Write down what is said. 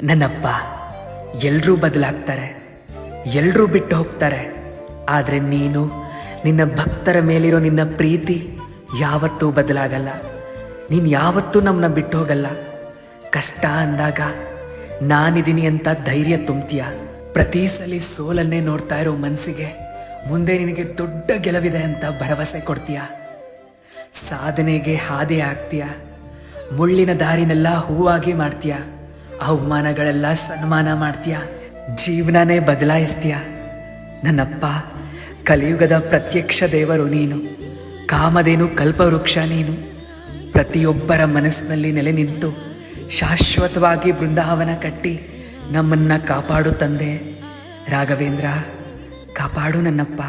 ನನ್ನಪ್ಪ, ಎಲ್ಲರೂ ಬದಲಾಗ್ತಾರೆ, ಎಲ್ಲರೂ ಬಿಟ್ಟು ಹೋಗ್ತಾರೆ. ಆದರೆ ನೀನು, ನಿನ್ನ ಭಕ್ತರ ಮೇಲಿರೋ ನಿನ್ನ ಪ್ರೀತಿ ಯಾವತ್ತೂ ಬದಲಾಗಲ್ಲ. ನೀನು ಯಾವತ್ತೂ ನಮ್ಮನ್ನ ಬಿಟ್ಟು ಹೋಗಲ್ಲ. ಕಷ್ಟ ಅಂದಾಗ ನಾನಿದ್ದೀನಿ ಅಂತ ಧೈರ್ಯ ತುಂಬ್ತೀಯ. ಪ್ರತಿ ಸಲ ಸೋಲನ್ನೇ ನೋಡ್ತಾ ಇರೋ ಮನಸ್ಸಿಗೆ ಮುಂದೆ ನಿನಗೆ ದೊಡ್ಡ ಗೆಲುವಿದೆ ಅಂತ ಭರವಸೆ ಕೊಡ್ತೀಯ. ಸಾಧನೆಗೆ ಹಾದಿ ಆಗ್ತೀಯ. ಮುಳ್ಳಿನ ದಾರಿನೆಲ್ಲ ಹೂವಾಗಿ ಮಾಡ್ತೀಯ. ಅವಮಾನಗಳೆಲ್ಲ ಸನ್ಮಾನ ಮಾಡ್ತೀಯ. ಜೀವನನೇ ಬದಲಾಯಿಸ್ತೀಯ. ನನ್ನಪ್ಪ, ಕಲಿಯುಗದ ಪ್ರತ್ಯಕ್ಷ ದೇವರು ನೀನು. ಕಾಮಧೇನು ಕಲ್ಪವೃಕ್ಷ ನೀನು. ಪ್ರತಿಯೊಬ್ಬರ ಮನಸ್ಸಿನಲ್ಲಿ ನೆಲೆ ನಿಂತು ಶಾಶ್ವತವಾಗಿ ಬೃಂದಾವನ ಕಟ್ಟಿ ನಮ್ಮನ್ನ ಕಾಪಾಡು ತಂದೆ. ರಾಘವೇಂದ್ರ, ಕಾಪಾಡು ನನ್ನಪ್ಪ.